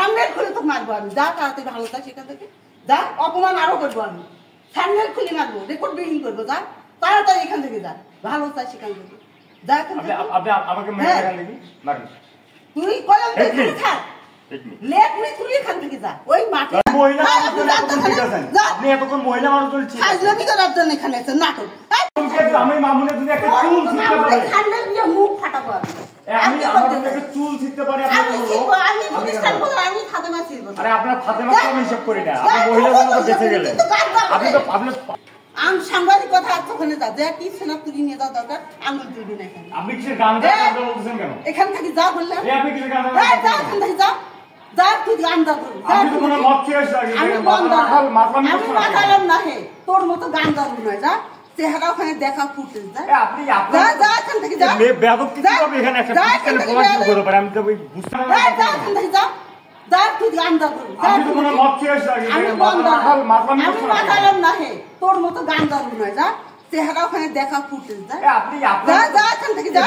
Sandal খুলে তো মারবো আমি। যা তাড়াতাড়ি ভালো চাই সেখান থেকে যা, অপমান আরো করবো আমি। স্যান্ডেল খুলে মারবো, রেকর্ড বিহীন করবো। যা তাড়াতাড়ি এখান থেকে যা, ভালো চাই সেখান থেকে যা। এখান থেকে আমাকে মেরে এখান থেকে মারুন। তুই কলম দিয়ে থাক, লেট মি তুই এখান থেকে যা। ওই মাঠে মহিলা আপনি এতক্ষণ মহিলা মানুষ বলছি আজলামি করার জন্য এখানে আছে নাটক। আমি মামুনের যদি একটা চুল ছিঁড়তে পারি, স্যান্ডেল দিয়ে মুখ ফাটাবো আমি আমার যদি একটা চুল ছিঁড়তে পারি আমি প্রতিষ্ঠান বলে আমি ফাতেমা ছিড়বো। আরে আপনার ফাতেমা তো আমি হিসাব করি না, আপনি মহিলা মানুষ বেঁচে গেলেন। আপনি আম সাংবাদিকতা ওখানে যা, যা কি সেনা তুলি নিয়ে যাওয়া দরকার, আঙুল তুলবি না এখানে। আপনি কিসের গান গান বলছেন কেন? এখান থেকে যা বললাম। আপনি কিসের গান যা এখান থেকে যা, যা তুই গান দা বল। আপনি তো কোনো মত খেয়ে আসছেন। আমি মাতালাম না হে, তোর মতো গান দাবি নয়। যা চেহারা ওখানে দেখা ফুটেজ যা। আপনি যা যা এখান থেকে যা। বেয়াদব কি হবে এখানে একটা পিস্তলে প্রমাণ করতে পারে, আমি তো বুঝতে পারি না। যা এখান থেকে যা, যা তুই গান দা বল। আপনি তো কোনো মত খেয়ে আসছেন। আমি মাতালাম না হে, তোর মতো গান দাবি নয়। যা চেহারা ওখানে দেখা ফুটেজ যা। আপনি যা যা এখান থেকে যা।